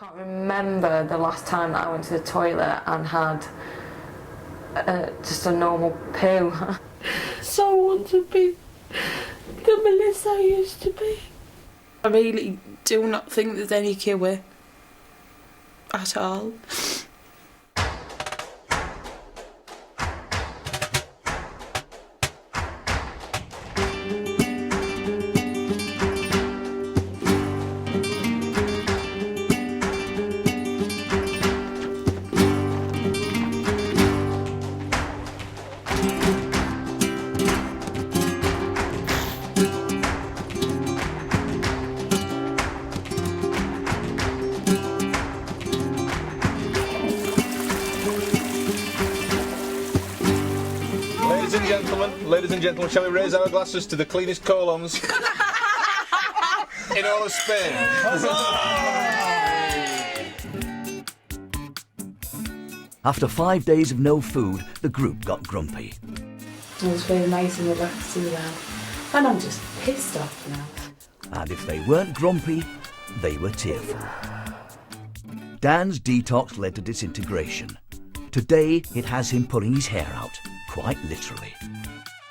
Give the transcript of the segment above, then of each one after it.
I can't remember the last time that I went to the toilet and had just a normal poo. So I want to be the Melissa I used to be. I really do not think there's any cure at all. Ladies and gentlemen, shall we raise our glasses to the cleanest colons in all of Spain? After 5 days of no food, the group got grumpy. It was very nice and relaxed as well. And I'm just pissed off now. And if they weren't grumpy, they were tearful. Dan's detox led to disintegration. Today, it has him pulling his hair out, quite literally.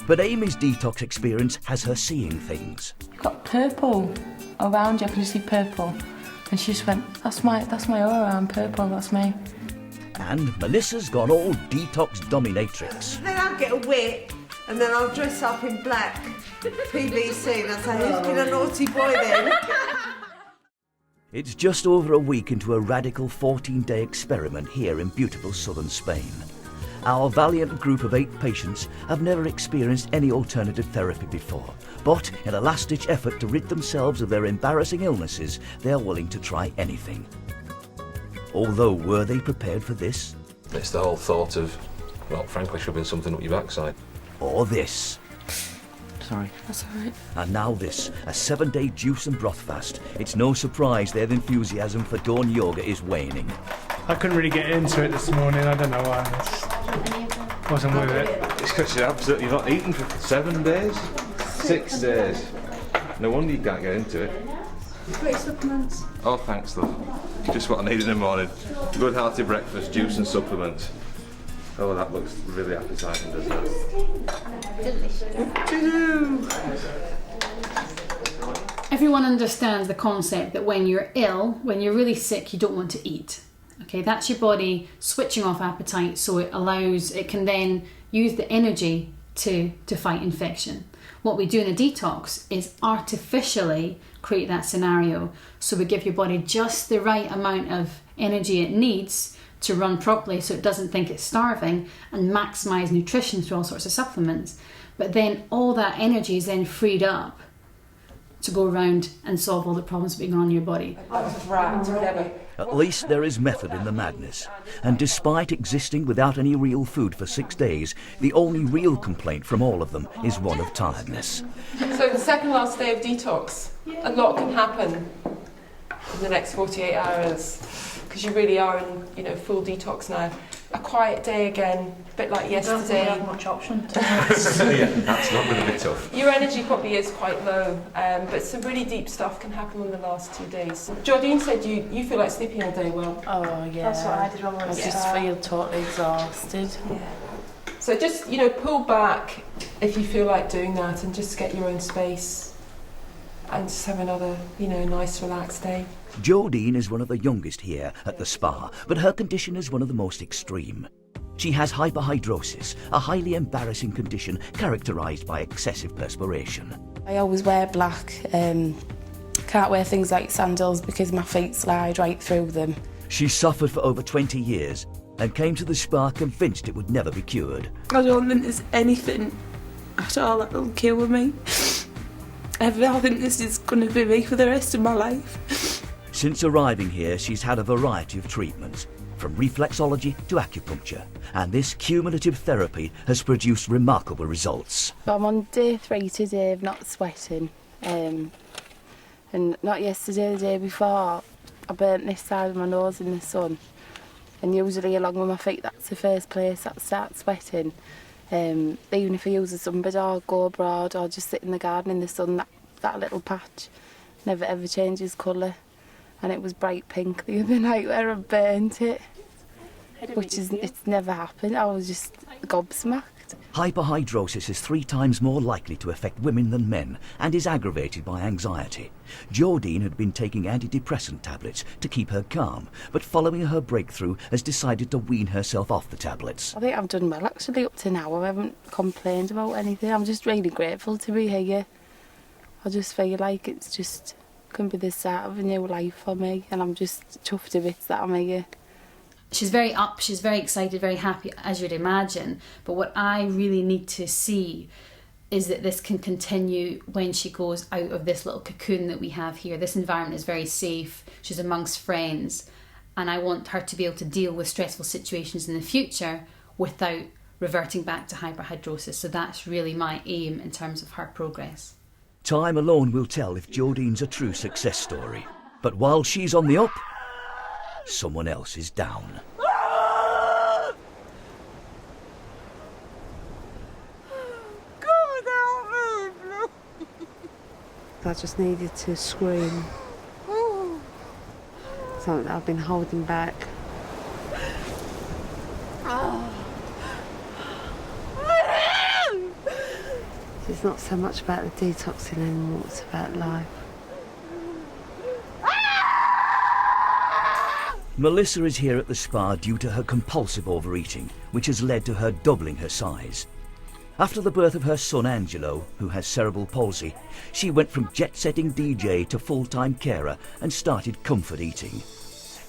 But Amy's detox experience has her seeing things. You've got purple around you, I can see purple. And she just went, that's my aura, I'm purple, that's me. And Melissa's gone all detox dominatrix. Then I'll get a whip and then I'll dress up in black PVC and I'll say, who's been a naughty boy then? It's just over a week into a radical 14-day experiment here in beautiful southern Spain. Our valiant group of 8 patients have never experienced any alternative therapy before, but in a last-ditch effort to rid themselves of their embarrassing illnesses, they are willing to try anything. Although, were they prepared for this? It's the whole thought of, well, frankly, shoving something up your backside. Or this? Sorry. That's all right. And now this, a 7-day juice and broth fast. It's no surprise their enthusiasm for dawn yoga is waning. I couldn't really get into it this morning, I don't know why. I wasn't with it. It's because you've not eaten for 7 days? 6 days. No wonder you can't get into it. Great supplements. Oh, thanks, love. Just what I need in the morning. Good healthy breakfast, juice and supplements. Oh, that looks really appetising, doesn't it? Everyone understands the concept that when you're ill, when you're really sick, you don't want to eat. Okay, that's your body switching off appetite, so it can then use the energy to fight infection. What we do in a detox is artificially create that scenario. So we give your body just the right amount of energy it needs to run properly so it doesn't think it's starving, and maximise nutrition through all sorts of supplements. But then all that energy is then freed up to go around and solve all the problems being on in your body. At least there is method in the madness. And despite existing without any real food for 6 days, the only real complaint from all of them is one of tiredness. So the second last day of detox, a lot can happen in the next 48 hours because you really are in full detox now. A quiet day again, a bit like yesterday. I don't have much option. Yeah, that's not going to be tough. Your energy probably is quite low, but some really deep stuff can happen in the last 2 days. Jardine said you feel like sleeping all day well. Oh yeah. That's what I did when I was I just feel totally exhausted. Yeah. So just, pull back if you feel like doing that and just get your own space and just have another, nice relaxed day. Jodine is one of the youngest here at the spa, but her condition is one of the most extreme. She has hyperhidrosis, a highly embarrassing condition characterised by excessive perspiration. I always wear black. Can't wear things like sandals because my feet slide right through them. She suffered for over 20 years and came to the spa convinced it would never be cured. I don't think there's anything at all that will cure me. I think this is going to be me for the rest of my life. Since arriving here, she's had a variety of treatments, from reflexology to acupuncture, and this cumulative therapy has produced remarkable results. I'm on day 3 today of not sweating, and not yesterday, the day before. I burnt this side of my nose in the sun, and usually along with my feet, that's the first place that starts sweating. Even if I use a sunbed or go abroad or just sit in the garden in the sun, that little patch never ever changes colour. and it was bright pink the other night where I burnt it, which is, it's never happened. I was just gobsmacked. Hyperhidrosis is 3 times more likely to affect women than men and is aggravated by anxiety. Jodine had been taking antidepressant tablets to keep her calm, but following her breakthrough has decided to wean herself off the tablets. I think I've done well actually up to now. I haven't complained about anything. I'm just really grateful to be here. I just feel like it's just going to be the start of a new life for me, and I'm just chuffed to bits that I'm here. She's very up, she's very excited, very happy, as you'd imagine. But what I really need to see is that this can continue when she goes out of this little cocoon that we have here. This environment is very safe, she's amongst friends, and I want her to be able to deal with stressful situations in the future without reverting back to hyperhidrosis. So that's really my aim in terms of her progress. Time alone will tell if Jodine's a true success story. But while she's on the up, someone else is down. I just needed to scream. Something that I've been holding back. It's not so much about the detoxing anymore, it's about life. Melissa is here at the spa due to her compulsive overeating, which has led to her doubling her size. After the birth of her son Angelo, who has cerebral palsy, she went from jet-setting DJ to full-time carer and started comfort eating.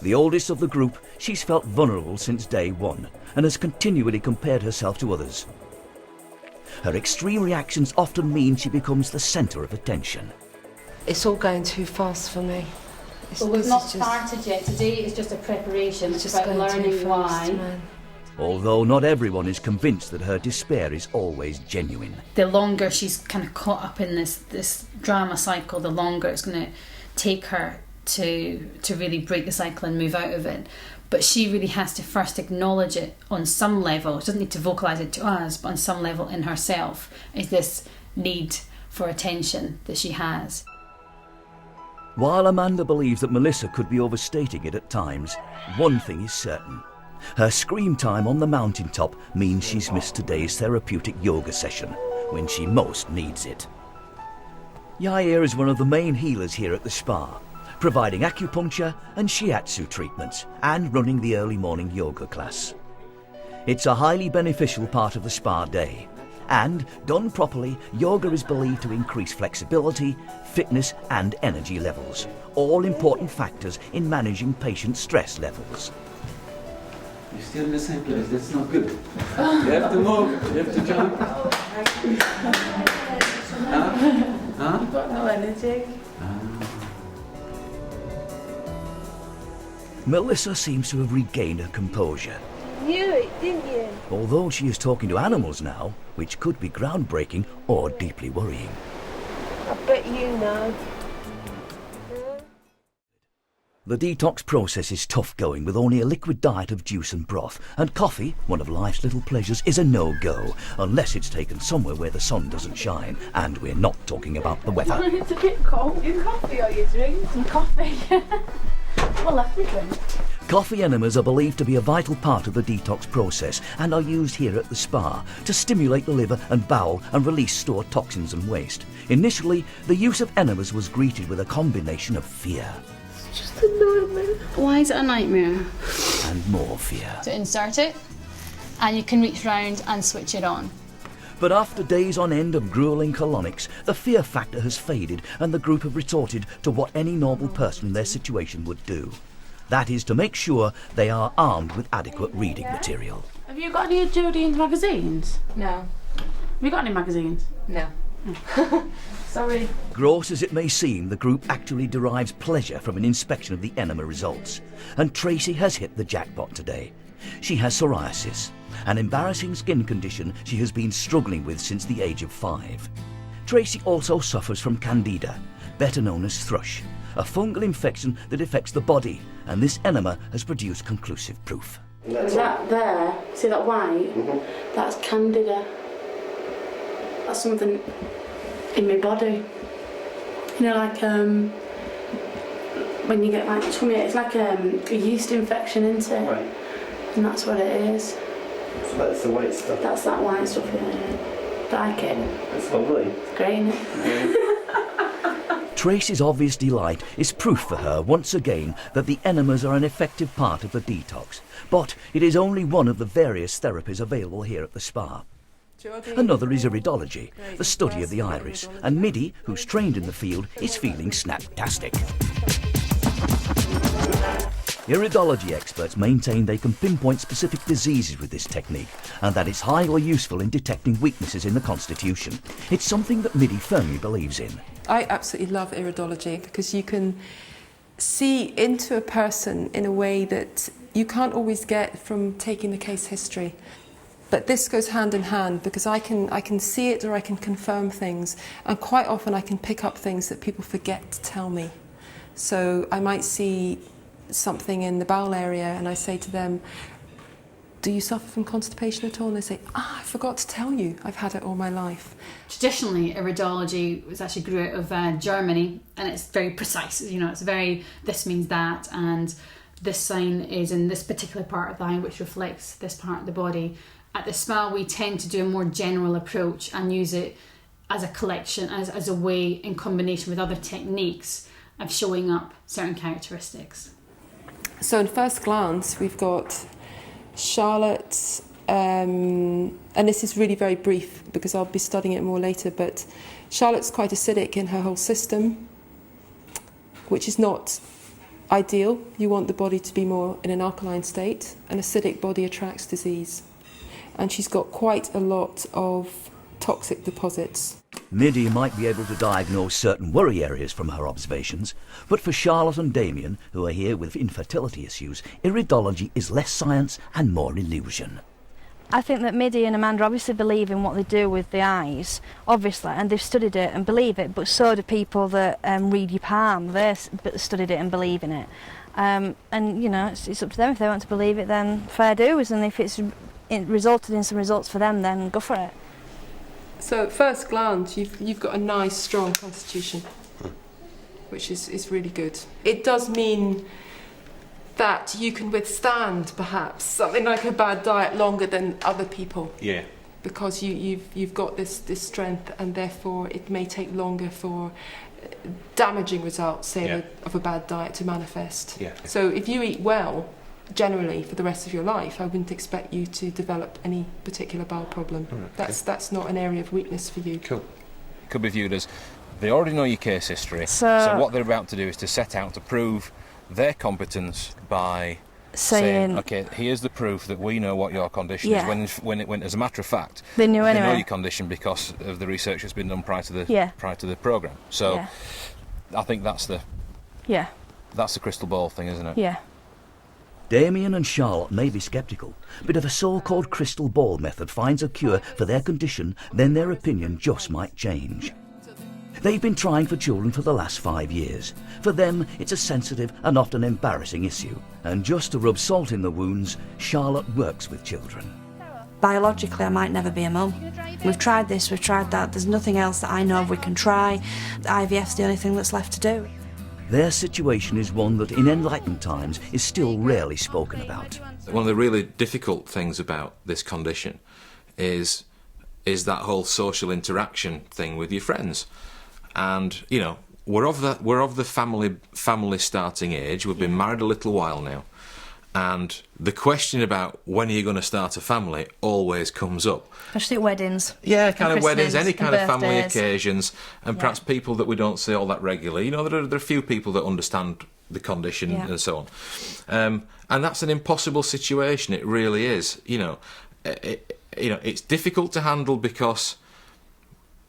The oldest of the group, she's felt vulnerable since day one and has continually compared herself to others. Her extreme reactions often mean she becomes the centre of attention. It's all going too fast for me. Well, we've not started yet. Today is just a preparation. It's about learning why. Although not everyone is convinced that her despair is always genuine. The longer she's kind of caught up in this drama cycle, the longer it's going to take her to really break the cycle and move out of it. But she really has to first acknowledge it on some level. She doesn't need to vocalise it to us, but on some level in herself is this need for attention that she has. While Amanda believes that Melissa could be overstating it at times, one thing is certain. Her scream time on the mountaintop means she's missed today's therapeutic yoga session, when she most needs it. Yair is one of the main healers here at the spa, providing acupuncture and shiatsu treatments and running the early morning yoga class. It's a highly beneficial part of the spa day. And, done properly, yoga is believed to increase flexibility, fitness and energy levels, all important factors in managing patient stress levels. You're still in the same place, that's not good. You have to move, you have to jump. Huh? You've got no energy. Melissa seems to have regained her composure. You knew it, didn't you? Although she is talking to animals now, which could be groundbreaking or deeply worrying. I bet you know. The detox process is tough going with only a liquid diet of juice and broth, and coffee, one of life's little pleasures, is a no-go, unless it's taken somewhere where the sun doesn't shine, and we're not talking about the weather. It's a bit cold. Your coffee or your drink? Some coffee. Well, everything. Coffee enemas are believed to be a vital part of the detox process and are used here at the spa to stimulate the liver and bowel and release stored toxins and waste. Initially, the use of enemas was greeted with a combination of fear. It's just a nightmare. Why is it a nightmare? And more fear. To insert it, and you can reach round and switch it on. But after days on end of grueling colonics, the fear factor has faded and the group have resorted to what any normal person in their situation would do. That is to make sure they are armed with adequate reading material. Have you got any of Jodine's magazines? No. Have you got any magazines? No. Sorry. Gross as it may seem, the group actually derives pleasure from an inspection of the enema results. And Tracy has hit the jackpot today. She has psoriasis, an embarrassing skin condition she has been struggling with since the age of 5. Tracy also suffers from candida, better known as thrush, a fungal infection that affects the body, and this enema has produced conclusive proof. That there, see that white? Mm-hmm. That's candida. That's something in my body. You know, when you get like tummy, it's like a yeast infection, isn't it? Right. And that's what it is. So that's the white stuff. That's that white stuff in it. Like it. It's lovely. It's great, isn't it? Tracy's obvious delight is proof for her once again that the enemas are an effective part of the detox. But it is only one of the various therapies available here at the spa. Another is iridology, the study of the iris, and Middy, who's trained in the field, is feeling snaptastic. Iridology experts maintain they can pinpoint specific diseases with this technique and that it's highly useful in detecting weaknesses in the constitution. It's something that Middy firmly believes in. I absolutely love iridology because you can see into a person in a way that you can't always get from taking the case history. But this goes hand in hand because I can see it or I can confirm things, and quite often I can pick up things that people forget to tell me. So I might see something in the bowel area and I say to them, do you suffer from constipation at all? And they say, I forgot to tell you, I've had it all my life. Traditionally, iridology was actually grew out of Germany, and it's very precise. You know, it's very, this means that, and this sign is in this particular part of the eye, which reflects this part of the body. At the spa, we tend to do a more general approach and use it as a collection, as a way in combination with other techniques of showing up certain characteristics. So in first glance, we've got Charlotte, and this is really very brief because I'll be studying it more later, but Charlotte's quite acidic in her whole system, which is not ideal. You want the body to be more in an alkaline state. An acidic body attracts disease. And she's got quite a lot of toxic deposits. Middy might be able to diagnose certain worry areas from her observations, but for Charlotte and Damien, who are here with infertility issues, iridology is less science and more illusion. I think that Middy and Amanda obviously believe in what they do with the eyes, obviously, and they've studied it and believe it, but so do people that read your palm. They've studied it and believe in it. And, you know, it's up to them. If they want to believe it, then fair dues, and if it's resulted in some results for them, then go for it. So at first glance, you've got a nice, strong constitution, which is really good. It does mean that you can withstand, perhaps, something like a bad diet longer than other people. Yeah. Because you've got this strength, and therefore it may take longer for damaging results, say, of a bad diet to manifest. Yeah. So if you eat well, generally for the rest of your life, I wouldn't expect you to develop any particular bowel problem. That's not an area of weakness for you. Cool. Could be viewed as they already know your case history, so what they're about to do is to set out to prove their competence by saying, okay, here's the proof that we know what your condition is, when as a matter of fact they know your condition because of the research that's been done prior to the programme. So I think that's the crystal ball thing, isn't it? Yeah. Damien and Charlotte may be sceptical, but if a so-called crystal ball method finds a cure for their condition, then their opinion just might change. They've been trying for children for the last 5 years. For them, it's a sensitive and often embarrassing issue. And just to rub salt in the wounds, Charlotte works with children. Biologically, I might never be a mum. We've tried this, we've tried that. There's nothing else that I know of we can try. IVF's the only thing that's left to do. Their situation is one that in enlightened times is still rarely spoken about. One of the really difficult things about this condition is that whole social interaction thing with your friends. And, you know, we're of the family starting age. We've been married a little while now. And the question about when are you going to start a family always comes up. Especially at weddings. Yeah, kind of weddings, any kind of family birthdays. occasions, and perhaps people that we don't see all that regularly. You know, there are a few people that understand the condition and so on. And that's an impossible situation. It really is. You know, it's difficult to handle because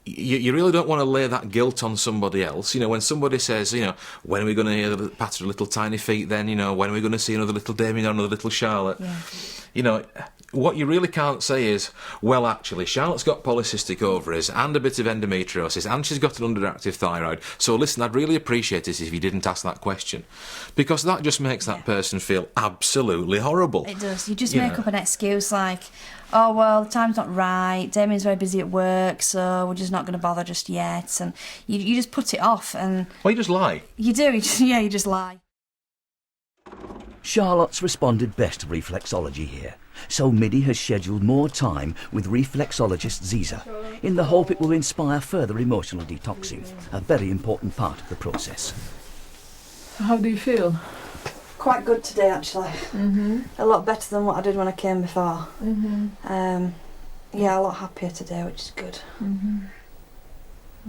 you really don't want to lay that guilt on somebody else. You know, when somebody says, you know, when are we going to hear the patter of little tiny feet then, you know, when are we going to see another little Damien or another little Charlotte? Yeah. You know, what you really can't say is, well, actually, Charlotte's got polycystic ovaries and a bit of endometriosis and she's got an underactive thyroid. So listen, I'd really appreciate it if you didn't ask that question. Because that just makes that person feel absolutely horrible. It does. You just make up an excuse like, oh, well, the time's not right, Damien's very busy at work, so we're just not going to bother just yet. And you just put it off. And well, you just lie. You do. You just lie. Charlotte's responded best to reflexology here, so Middy has scheduled more time with reflexologist Ziza in the hope it will inspire further emotional detoxing, a very important part of the process. How do you feel? Quite good today, actually. A lot better than what I did when I came before. Yeah, a lot happier today, which is good.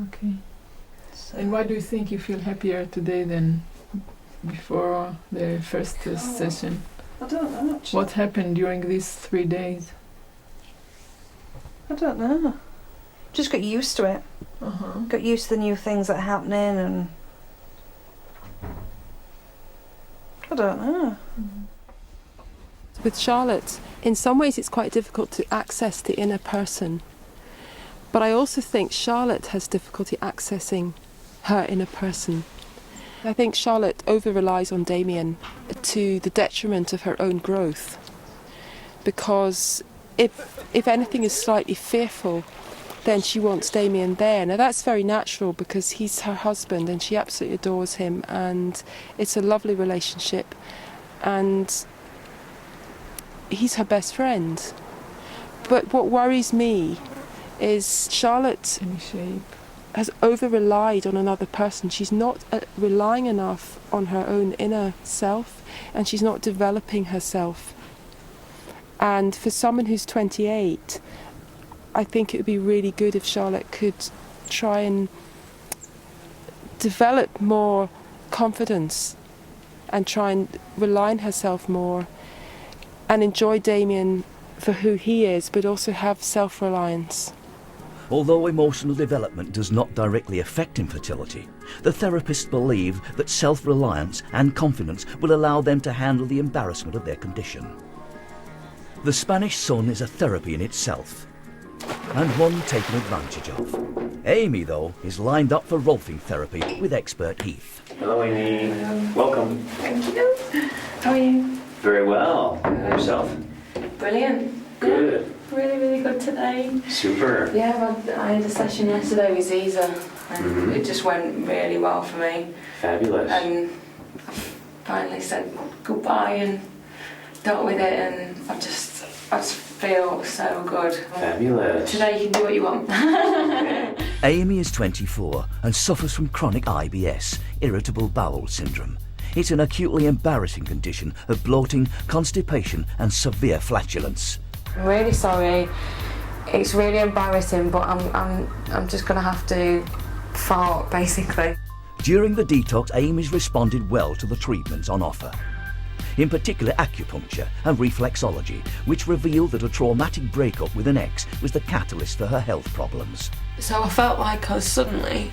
Okay. And why do you think you feel happier today than before the first session? I don't know, actually. What happened during these 3 days? I don't know. Just got used to it. Got used to the new things that are happening, and I don't know. With Charlotte, in some ways it's quite difficult to access the inner person. But I also think Charlotte has difficulty accessing her inner person. I think Charlotte over-relies on Damien to the detriment of her own growth. Because if anything is slightly fearful, then she wants Damien there. Now that's very natural because he's her husband and she absolutely adores him, and it's a lovely relationship, and he's her best friend. But what worries me is Charlotte has over-relied on another person. She's not relying enough on her own inner self, and she's not developing herself. And for someone who's 28, I think it would be really good if Charlotte could try and develop more confidence and try and rely on herself more and enjoy Damien for who he is, but also have self-reliance. Although emotional development does not directly affect infertility, the therapists believe that self-reliance and confidence will allow them to handle the embarrassment of their condition. The Spanish sun is a therapy in itself, and one taken advantage of. Amy, though, is lined up for rolfing therapy with expert Heath. Hello, Amy. Welcome. Thank you. How are you? Very well. Yourself? Brilliant. Good. Yeah, really, really good today. Super. Yeah, I had a session yesterday with Ziza, and it just went really well for me. Fabulous. And I finally said goodbye and dealt with it, and I just feel so good. Fabulous. Today you can do what you want. Amy is 24 and suffers from chronic IBS, irritable bowel syndrome. It's an acutely embarrassing condition of bloating, constipation and severe flatulence. I'm really sorry. It's really embarrassing, but I'm just gonna have to fart, basically. During the detox, Amy's responded well to the treatments on offer. In particular, acupuncture and reflexology, which revealed that a traumatic breakup with an ex was the catalyst for her health problems. So I felt like I suddenly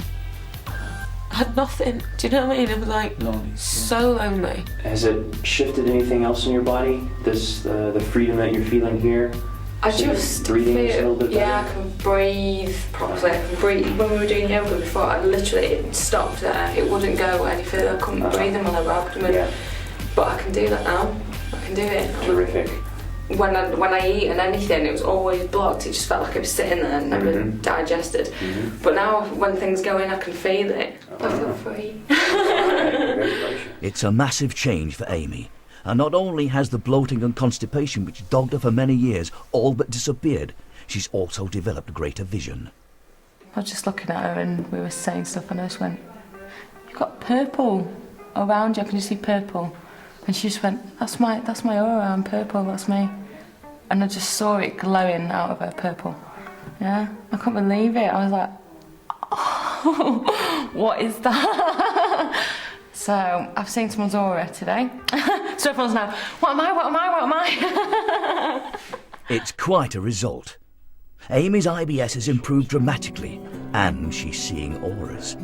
had nothing. Do you know what I mean? It was like lonely, so lonely. Has it shifted anything else in your body? This the freedom that you're feeling here? I So just breathing is a little bit better? I can breathe properly. I can breathe. When we were doing yoga before, I literally stopped there. It wouldn't go any further. I couldn't breathe in my lower abdomen. But I can do that now. I can do it. Terrific. When I eat and anything, it was always blocked. It just felt like it was sitting there and never digested. But now, when things go in, I can feel it. I feel free. It's a massive change for Amy. And not only has the bloating and constipation which dogged her for many years all but disappeared, she's also developed greater vision. I was just looking at her and we were saying stuff, and I just went, "You've got purple around you, can you see purple?" And she just went, that's my aura, I'm purple, that's me. And I just saw it glowing out of her purple. Yeah, I couldn't believe it. I was like, oh, what is that? So I've seen someone's aura today. So everyone's now, what am I? It's quite a result. Amy's IBS has improved dramatically, and she's seeing auras.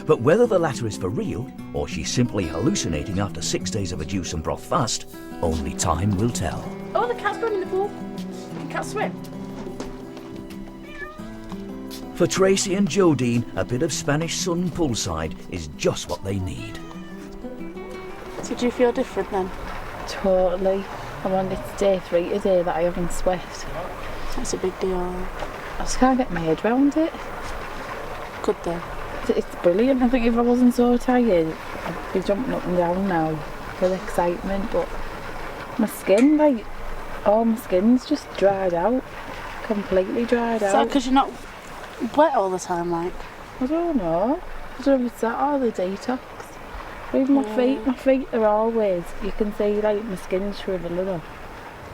But whether the latter is for real, or she's simply hallucinating after 6 days of a juice and broth fast, only time will tell. Oh, the cat's going in the pool. The cat swim. For Tracy and Jodine, a bit of Spanish sun poolside is just what they need. Did you feel different then? Totally. I'm on this day 3 today that I haven't sweat. That's a big deal. I just can't get my head around it. Good though. It's brilliant. I think if I wasn't so tired, I'd be jumping up and down now with excitement, but My skin, like, all my skin's just dried out. Completely dried out. Is that because you're not wet all the time, like? I don't know. I don't know if it's that or the detox. Even my feet are always, you can see like my skin's shrivelling up.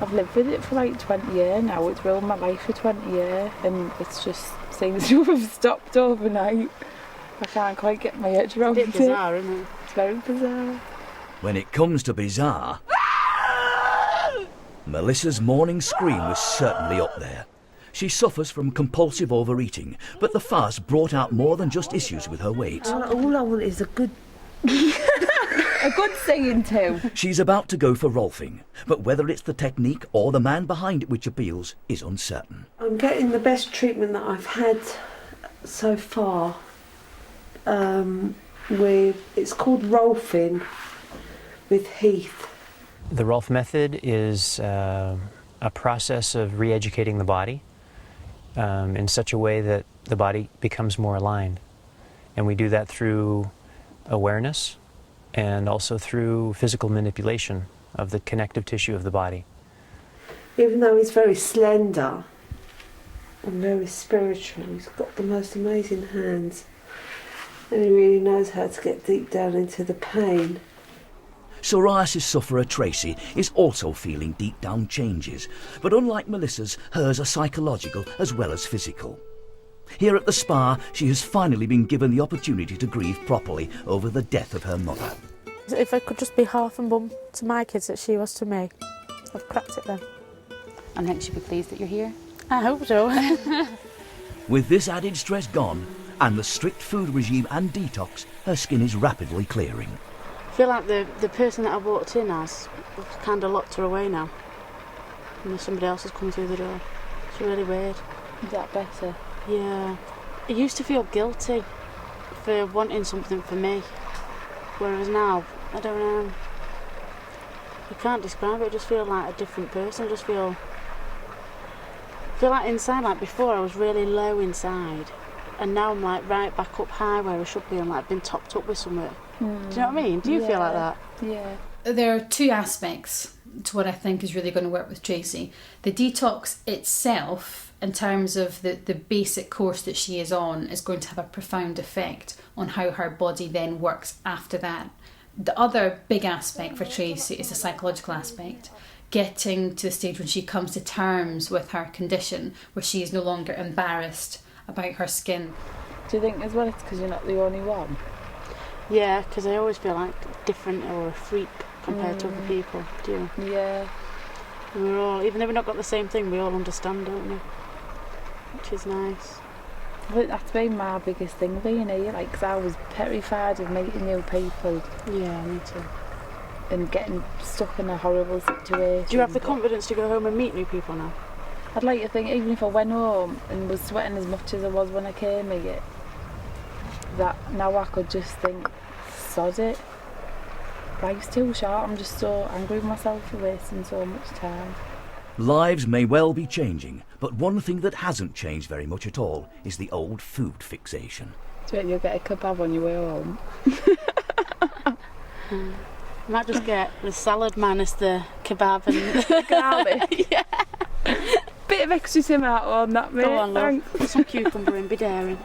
I've lived with it for like 20 years now. It's ruled my life for 20 years and it's just seems to have stopped overnight. I can't quite get my head around it. It's a bit bizarre, isn't it? It's very bizarre. When it comes to bizarre, Melissa's morning scream was certainly up there. She suffers from compulsive overeating, but the fast brought out more than just issues with her weight. All I want is a good a good singing too. She's about to go for rolfing, but whether it's the technique or the man behind it which appeals is uncertain. I'm getting the best treatment that I've had so far. It's called rolfing with Heath. The Rolf method is a process of re-educating the body in such a way that the body becomes more aligned. And we do that through awareness and also through physical manipulation of the connective tissue of the body. Even though he's very slender and very spiritual, he's got the most amazing hands and he really knows how to get deep down into the pain. Psoriasis sufferer Tracy is also feeling deep down changes, but unlike Melissa's, hers are psychological as well as physical. Here at the spa, she has finally been given the opportunity to grieve properly over the death of her mother. If I could just be half a mum to my kids that she was to me, I've cracked it then. I think she'll be pleased that you're here. I hope so. With this added stress gone, and the strict food regime and detox, her skin is rapidly clearing. I feel like the person that I walked in as, I've kind of locked her away now. And somebody else has come through the door. It's really weird. Is that better? Yeah. I used to feel guilty for wanting something for me, whereas now, I don't know. I can't describe it, I just feel like a different person. I just feel like inside, like before I was really low inside, and now I'm like right back up high where I should be. I'm like been topped up with something. Do you know what I mean? Do you feel like that? Yeah. There are two aspects to what I think is really going to work with Tracy. The detox itself, in terms of the basic course that she is on, is going to have a profound effect on how her body then works after that. The other big aspect for Tracy is the psychological aspect. Getting to the stage when she comes to terms with her condition, where she is no longer embarrassed about her skin. Do you think as well it's because you're not the only one? Yeah, because I always feel like different or a freak compared to other people. Do you? Yeah. We're all, even though we've not got the same thing, we all understand, don't we? Which is nice. I think that's been my biggest thing being here, like, because I was petrified of meeting new people. Yeah, me too. And getting stuck in a horrible situation. Do you have the confidence to go home and meet new people now? I'd like to think even if I went home and was sweating as much as I was when I came here, that now I could just think, sod it. Life's too short, I'm just so angry with myself for wasting so much time. Lives may well be changing, but one thing that hasn't changed very much at all is the old food fixation. Do you reckon you'll get a kebab on your way home? I might just get the salad minus the kebab and the garlic. Yeah. Bit of extra tomato on that, mate. Go on, love. Put some cucumber in, be daring.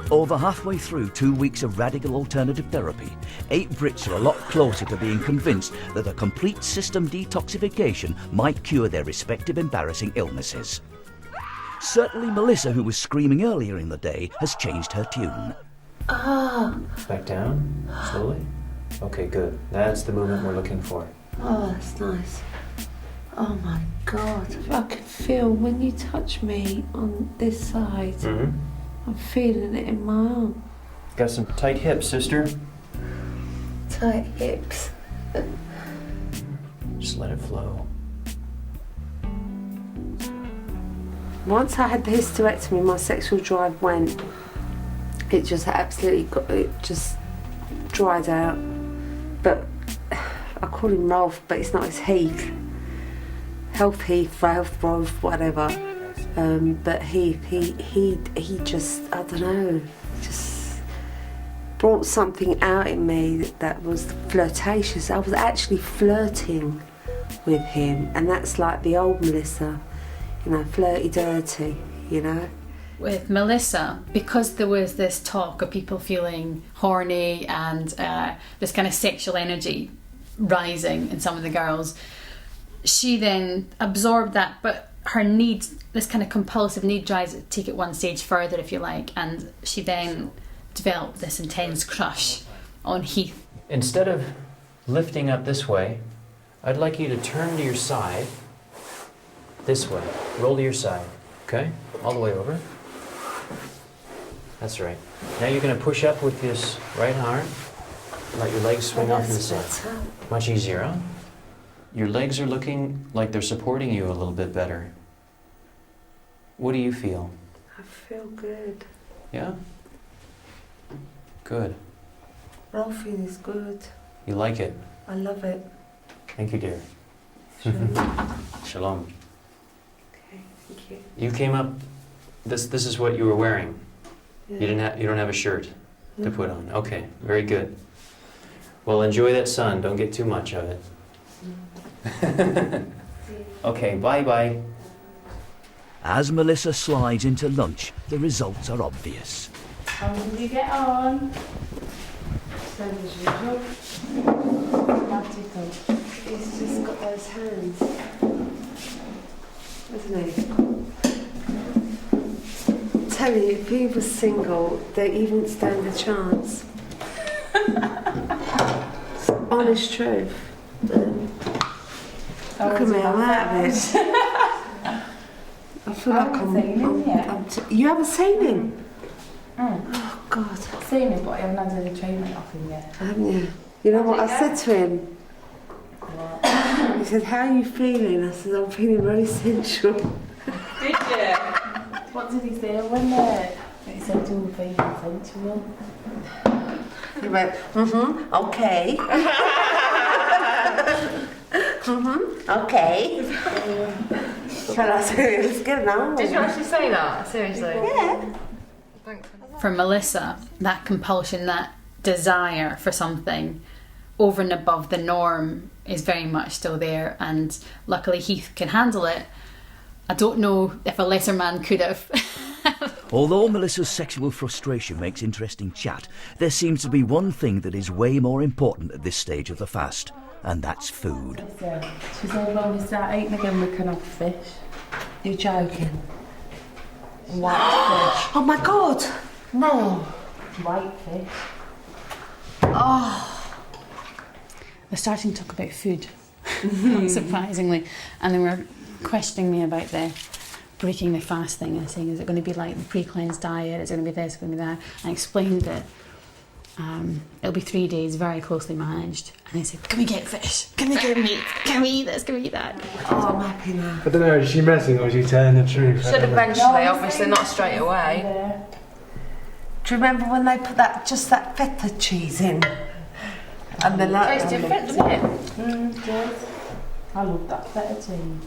Over halfway through 2 weeks of radical alternative therapy, 8 Brits are a lot closer to being convinced that a complete system detoxification might cure their respective embarrassing illnesses. Certainly Melissa, who was screaming earlier in the day, has changed her tune. Back down, slowly. Okay, good. That's the movement we're looking for. Oh, that's nice. Oh my God, I can feel when you touch me on this side. Mm-hmm. I'm feeling it in my arm. Got some tight hips, sister. Tight hips. Just let it flow. Once I had the hysterectomy, my sexual drive went. It just absolutely just dried out. But I call him Rolf, but it's not, it's Heath. Health Heath, Rolf, whatever. But he just, I don't know, just brought something out in me that was flirtatious. I was actually flirting with him, and that's like the old Melissa, you know, flirty dirty, you know. With Melissa, because there was this talk of people feeling horny and this kind of sexual energy rising in some of the girls, she then absorbed that, but her need, this kind of compulsive need, tries to take it one stage further, if you like, and she then developed this intense crush on Heath. Instead of lifting up this way, I'd like you to turn to your side, this way, roll to your side, okay? All the way over. That's right. Now you're going to push up with this right arm, let your legs swing off to the side. Much easier, huh? Your legs are looking like they're supporting you a little bit better. What do you feel? I feel good. Yeah? Good. Rolfing is good. You like it? I love it. Thank you, dear. Shalom. Okay, thank you. You came up, this is what you were wearing. Yeah. You don't have a shirt to put on. Okay, very good. Well, enjoy that sun. Don't get too much of it. Okay, bye-bye. As Melissa slides into lunch, the results are obvious. How did you get on? Same as usual. He's just got those hands, hasn't he? Tell you, if he was single, they even stand a chance. It's honest truth. Look at me, I'm out of it. I feel like you haven't seen him? Oh God. I've seen him, but I haven't had any treatment off him yet. Haven't you? You know what I said to him? What? He said, "How are you feeling?" I said, "I'm feeling very sensual." Did you? What did he say when he said you were feeling sensual? He went, okay. Okay. So I said, it's good now. Did you actually say that? Seriously? Yeah. For Melissa, that compulsion, that desire for something over and above the norm is very much still there, and luckily Heath can handle it. I don't know if a lesser man could have. Although Melissa's sexual frustration makes interesting chat, there seems to be one thing that is way more important at this stage of the fast, and that's food. She said when we start eating again we can have fish. You're joking? White fish. Oh my God! No. White fish. Oh. They're starting to talk about food, surprisingly, and they were questioning me about the breaking the fast thing and saying, is it going to be like the pre-cleanse diet, is it going to be this, going to be that? I explained that it'll be 3 days, very closely managed, and they said, can we get fish? Can we get meat? Can we eat this? Can we eat that? Oh, I'm happy now. I don't know, is she messing or is she telling the truth? Should eventually, obviously not straight away. Do you remember when they put that feta cheese in? And the Tastes different, doesn't it? It does. I love that feta cheese.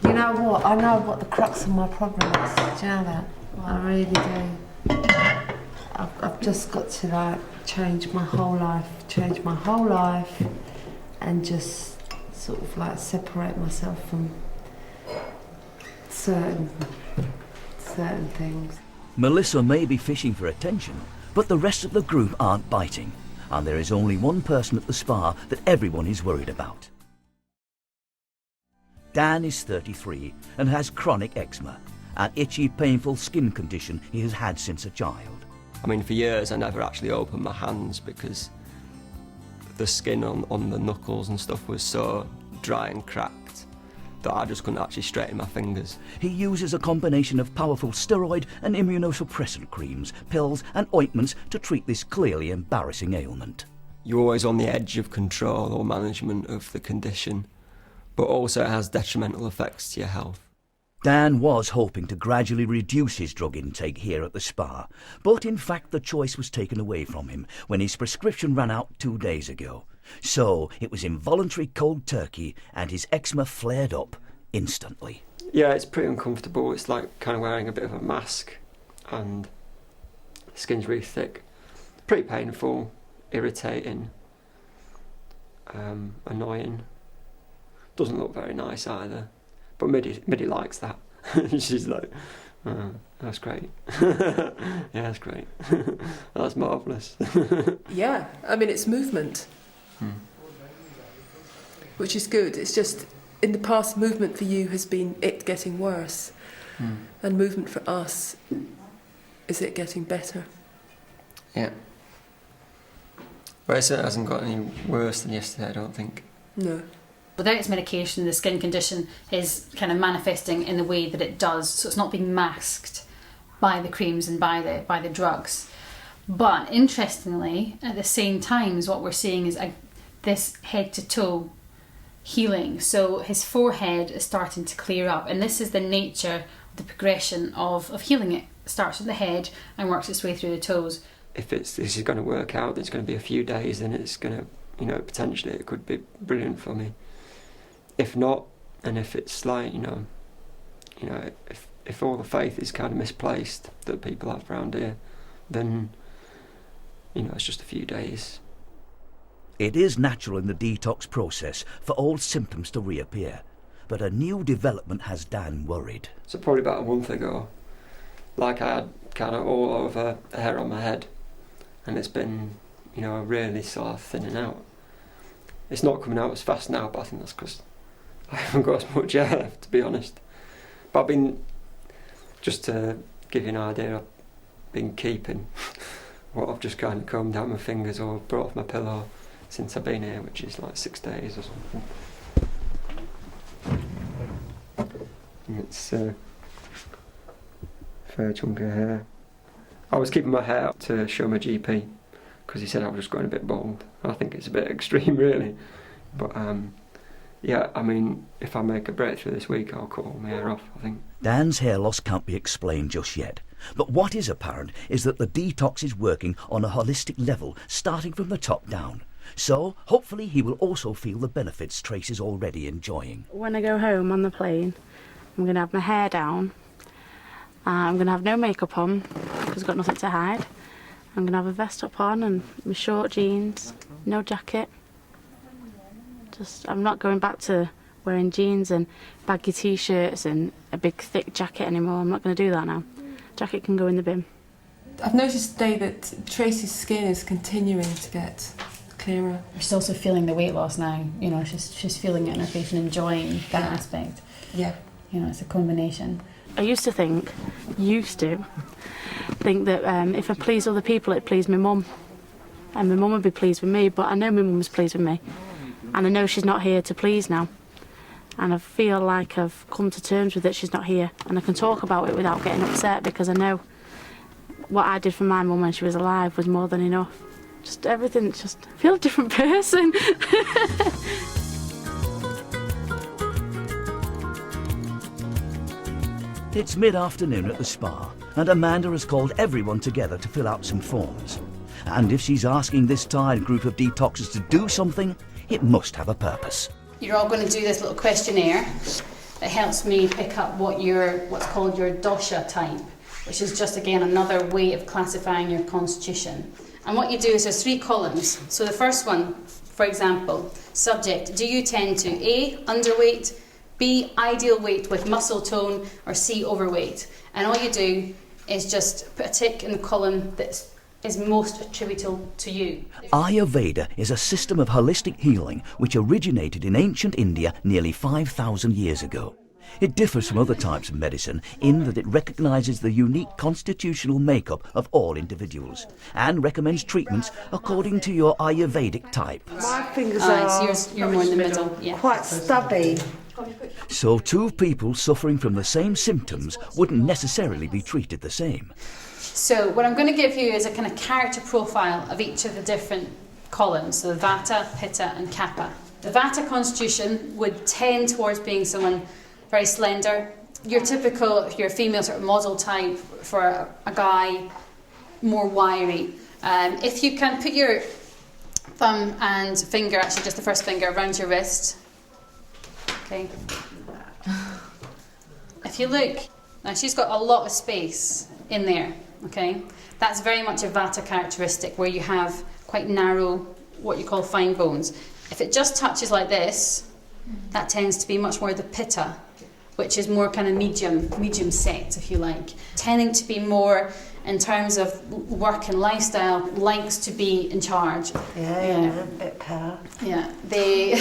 You know what? I know what the crux of my problem is. Do you know that? I really do. I've just got to change my whole life, and just sort of separate myself from certain things. Melissa may be fishing for attention, but the rest of the group aren't biting, and there is only one person at the spa that everyone is worried about. Dan is 33 and has chronic eczema, an itchy, painful skin condition he has had since a child. I mean, for years I never actually opened my hands because the skin on the knuckles and stuff was so dry and cracked that I just couldn't actually straighten my fingers. He uses a combination of powerful steroid and immunosuppressant creams, pills and ointments to treat this clearly embarrassing ailment. You're always on the edge of control or management of the condition, but also it has detrimental effects to your health. Dan was hoping to gradually reduce his drug intake here at the spa, but in fact the choice was taken away from him when his prescription ran out 2 days ago. So it was involuntary cold turkey, and his eczema flared up instantly. Yeah, it's pretty uncomfortable. It's like kind of wearing a bit of a mask, and the skin's really thick. pretty painful, irritating, annoying. Doesn't look very nice either, but Midi likes that. She's like, oh, that's great. Yeah, that's great. That's marvellous. Yeah, I mean, it's movement, which is good. It's just, in the past, movement for you has been it getting worse, and movement for us is it getting better. Yeah. But it hasn't got any worse than yesterday, I don't think. No. Without its medication, the skin condition is kind of manifesting in the way that it does, so it's not being masked by the creams and by the drugs. But interestingly, at the same time, is what we're seeing is this head to toe healing. So his forehead is starting to clear up, and this is the nature, the progression of healing. It starts at the head and works its way through the toes. If this is going to work out, it's going to be a few days, then it's going to, potentially it could be brilliant for me. If not, and if it's like, if all the faith is kind of misplaced that people have around here, then, it's just a few days. It is natural in the detox process for old symptoms to reappear, but a new development has Dan worried. So probably about a month ago, like I had kind of all over hair on my head, and it's been, really sort of thinning out. It's not coming out as fast now, but I think that's because I haven't got as much hair, to be honest. But I've been, just to give you an idea, I've been keeping what I've just kind of combed out my fingers or brought off my pillow since I've been here, which is like 6 days or something. And it's a fair chunk of hair. I was keeping my hair up to show my GP because he said I was just going a bit bald. I think it's a bit extreme, really. But yeah, I mean, if I make a breakthrough this week, I'll cut all my hair off, I think. Dan's hair loss can't be explained just yet, but what is apparent is that the detox is working on a holistic level, starting from the top down. So, hopefully he will also feel the benefits Trace is already enjoying. When I go home on the plane, I'm going to have my hair down. I'm going to have no makeup on, because I've got nothing to hide. I'm going to have a vest up on and my short jeans, no jacket. I'm not going back to wearing jeans and baggy t-shirts and a big thick jacket anymore. I'm not going to do that now. Jacket can go in the bin. I've noticed today that Tracy's skin is continuing to get clearer. She's also feeling the weight loss now. She's feeling it in her face and enjoying that aspect. Yeah. It's a combination. I used to think that if I please other people, it pleased my mum. And my mum would be pleased with me, but I know my mum was pleased with me. And I know she's not here to please now. And I feel like I've come to terms with it, she's not here. And I can talk about it without getting upset because I know what I did for my mum when she was alive was more than enough. Just everything, I feel a different person. It's mid-afternoon at the spa, and Amanda has called everyone together to fill out some forms. And if she's asking this tired group of detoxers to do something, it must have a purpose. You're all going to do this little questionnaire that helps me pick up what's called your dosha type, which is just, again, another way of classifying your constitution. And what you do is there's 3 columns. So the first one, for example, subject, do you tend to A, underweight, B, ideal weight with muscle tone, or C, overweight? And all you do is just put a tick in the column that is most attributable to you. Ayurveda is a system of holistic healing which originated in ancient India nearly 5,000 years ago. It differs from other types of medicine in that it recognises the unique constitutional makeup of all individuals and recommends treatments according to your Ayurvedic type. My fingers are you're more in the middle. Yeah. Quite stubby. So 2 people suffering from the same symptoms wouldn't necessarily be treated the same. So what I'm going to give you is a kind of character profile of each of the different columns, so Vata, Pitta and Kapha. The Vata constitution would tend towards being someone very slender. Your typical, if you're a female sort of model type, for a guy, more wiry. If you can put your thumb and finger, actually just the first finger, around your wrist. Okay. If you look, now she's got a lot of space in there. okay? That's very much a Vata characteristic, where you have quite narrow, what you call fine bones. If it just touches like this, that tends to be much more the Pitta, which is more kind of medium set, if you like. Tending to be more, in terms of work and lifestyle, likes to be in charge. Yeah, a bit power. Yeah, they...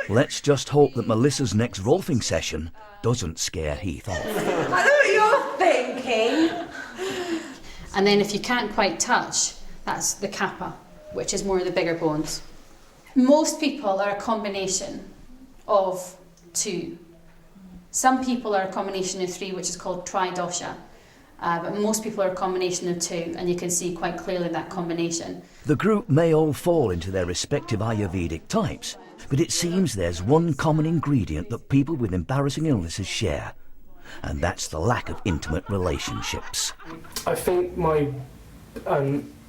Let's just hope that Melissa's next rolfing session doesn't scare Heath off. I know what you're thinking. And then if you can't quite touch, that's the kappa, which is more the bigger bones. Most people are a combination of two. Some people are a combination of three, which is called tridosha. But most people are a combination of two, and you can see quite clearly that combination. The group may all fall into their respective Ayurvedic types, but it seems there's one common ingredient that people with embarrassing illnesses share, and that's the lack of intimate relationships. I think my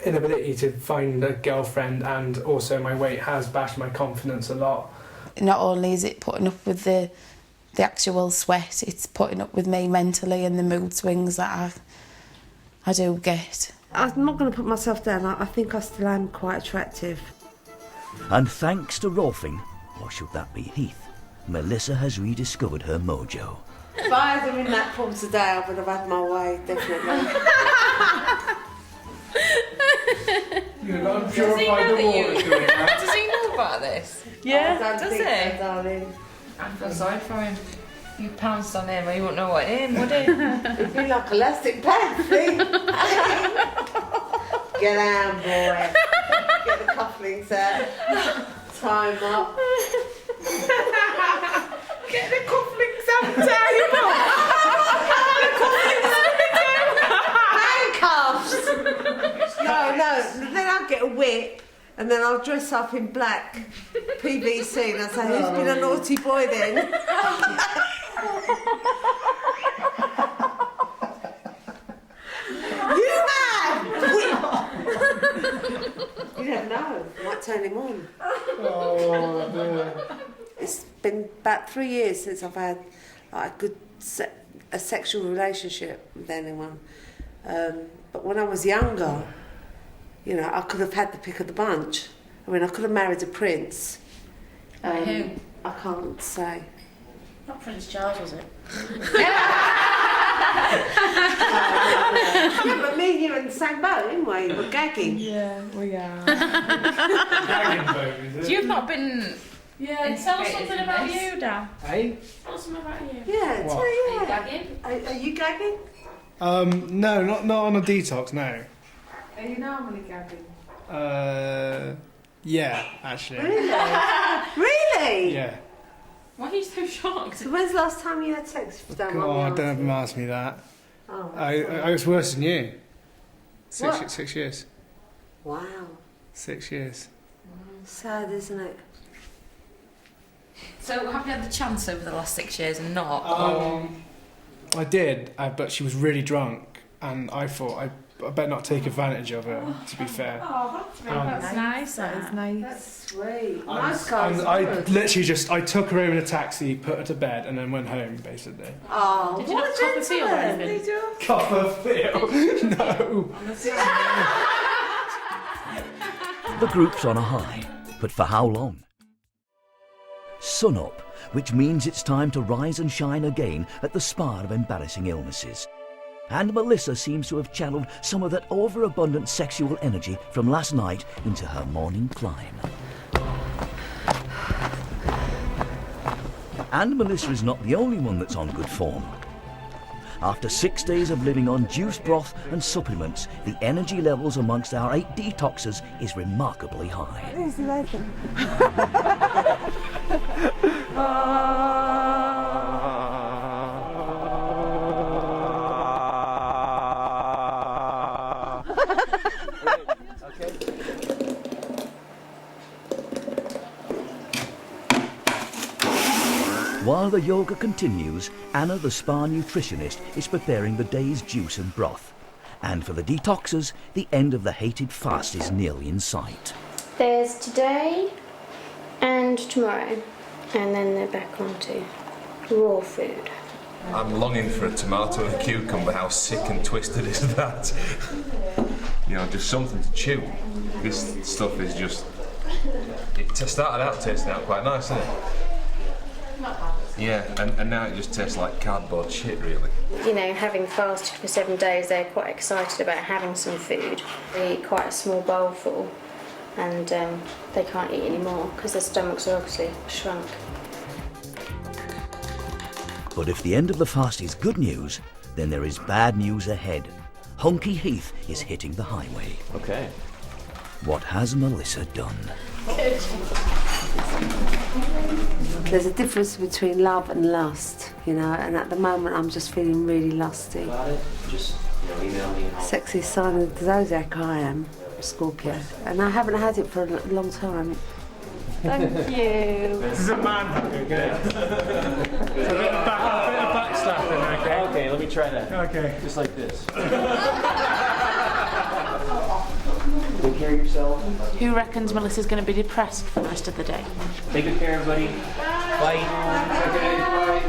inability to find a girlfriend and also my weight has bashed my confidence a lot. Not only is it putting up with the actual sweat, it's putting up with me mentally and the mood swings that I do get. I'm not going to put myself down. I think I still am quite attractive. And thanks to rolfing, or should that be Heath, Melissa has rediscovered her mojo. If I had them in that form today, I would have had my way, definitely. Does he know about this? Yeah, does he? Darling. I feel sorry for him. You pounced on him, he wouldn't know what hit him, would he? He'd be like elastic pants, see? Get down, boy. Get the cufflinks out. Tie him up. Get the cufflinks out and tie him up. Handcuffs. No. Then I'll get a whip. And then I'll dress up in black PVC and I'll say, who's been a naughty boy then? You have! You don't know. I might turn him on. Oh, dear. It's been about 3 years since I've had like a good a sexual relationship with anyone. But when I was younger, you know, I could have had the pick of the bunch. I mean, I could have married a prince. Who? I can't say. Not Prince Charles, was it? Yeah, but me and you are in the same boat, ain't we? We're gagging. Yeah, we are. You've not been... Yeah, tell us something about you, Dan. Hey? Tell us something about you. Yeah, What? tell you. Are you gagging? Are you gagging? No, not on a detox, no. Are you normally gagging? Yeah, actually. Really? Really? Yeah. Why are you so shocked? So when's the last time you had sex? If you don't mind me God, don't asking? ask me that. Oh, I was worse than you. What? 6 years. wow. 6 years. Sad, isn't it? So have you had the chance over the last 6 years and not? I did, but she was really drunk, and I thought I better not take advantage of her, to be fair. Oh, that's nice. That is nice. That's sweet. And Nice guys. I literally I took her home in a taxi, put her to bed, and then went home, basically. Oh, Did you what not a cop a feel or gentleman. anything? Copperfield? No. The group's on a high, but for how long? Sun up, which means it's time to rise and shine again at the spar of embarrassing illnesses. And Melissa seems to have channeled some of that overabundant sexual energy from last night into her morning climb. And Melissa is not the only one that's on good form. After 6 days of living on juice broth and supplements, the energy levels amongst our 8 detoxers is remarkably high. Where's the legend? While the yoga continues, Anna, the spa nutritionist, is preparing the day's juice and broth. And for the detoxers, the end of the hated fast is nearly in sight. There's today and tomorrow, and then they're back onto raw food. I'm longing for a tomato and a cucumber. How sick and twisted is that? You know, just something to chew. This stuff is just... It started out tasting out quite nice, didn't it? Yeah, and now it just tastes like cardboard shit, really. You know, having fasted for 7 days, they're quite excited about having some food. They eat quite a small bowl full, and they can't eat anymore because their stomachs are obviously shrunk. But if the end of the fast is good news, then there is bad news ahead. Hunky Heath is hitting the highway. Okay. What has Melissa done? There's a difference between love and lust, you know, and at the moment I'm just feeling really lusty. Just email me. Sexiest sign of the zodiac I am, Scorpio, and I haven't had it for a long time. Thank you. This is a man, okay? So a bit of back slapping, okay? Okay, let me try that. Okay. Just like this. Take care of yourself. Who reckons Melissa's going to be depressed for the rest of the day? Take good care, everybody. Bye. Okay, bye.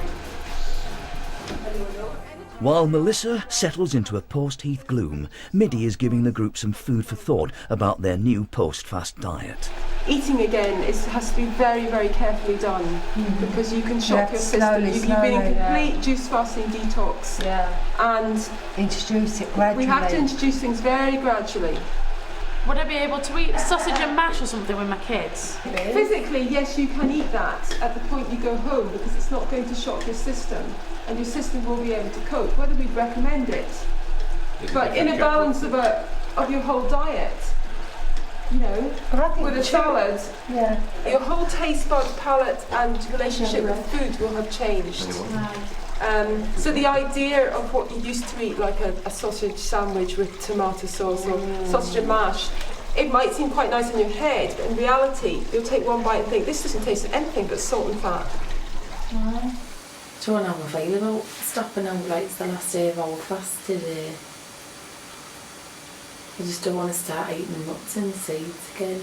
While Melissa settles into a post-Heath gloom, Middy is giving the group some food for thought about their new post-fast diet. Eating again has to be very, very carefully done because you can shock your system. Slowly, You've been in complete juice fasting detox. Yeah. And introduce it gradually. We have to introduce things very gradually. Would I be able to eat sausage and mash or something with my kids? Physically, yes, you can eat that at the point you go home because it's not going to shock your system and your system will be able to cope. Whether we'd recommend it, but in a balance of your whole diet, you know, with a salad, your whole taste bud, palate and relationship with food will have changed. So the idea of what you used to eat, like a sausage sandwich with tomato sauce or sausage and mash, it might seem quite nice in your head, but in reality, you'll take one bite and think, this doesn't taste of anything but salt and fat. Do you want to have a feel about stopping out like it's the last day of our fast today? I just don't want to start eating nuts and seeds again.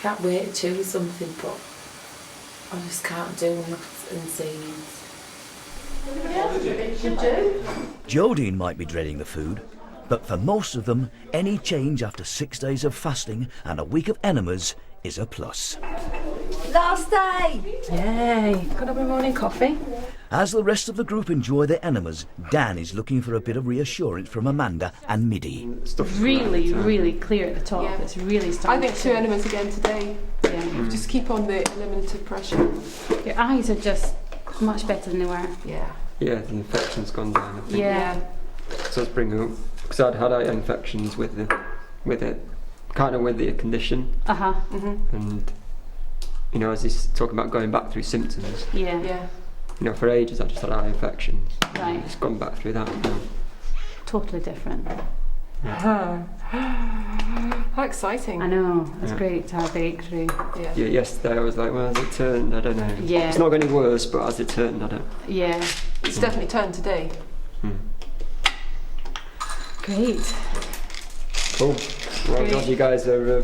Can't wait to chew something, but I just can't do nuts and seeds. Jodine might be dreading the food, but for most of them, any change after 6 days of fasting and a week of enemas is a plus. Last day! Yay! Got up my morning coffee. As the rest of the group enjoy their enemas, Dan is looking for a bit of reassurance from Amanda and Middy. Really, really clear at the top. Yeah. It's really starting. I think 2 enemas again today. Yeah. Just keep on the eliminative pressure. Your eyes are just much better than they were. Yeah. Yeah, the infection's gone down, I think. Yeah. So let's bring up, because I'd had eye infections with it, kind of with the condition. And, you know, as he's talking about going back through symptoms. Yeah. You know, for ages I just had eye infections. Right. It's gone back through that now. Totally different. How exciting. I know, it's great to have breakthrough. Yeah, yesterday I was like, well, as it turned, I don't know. Yeah. It's not got any worse, but as it turned, I don't. Yeah. It's definitely turned today. Great. Cool. Well, glad you guys are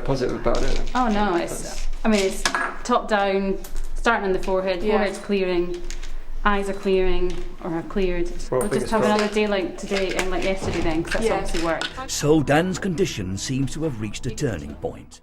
positive about it. Oh no, it's top down, starting on the forehead, forehead's clearing, eyes are clearing, or have cleared. We'll just have another day like today and like yesterday then, because that's obviously worked. So Dan's condition seems to have reached a turning point.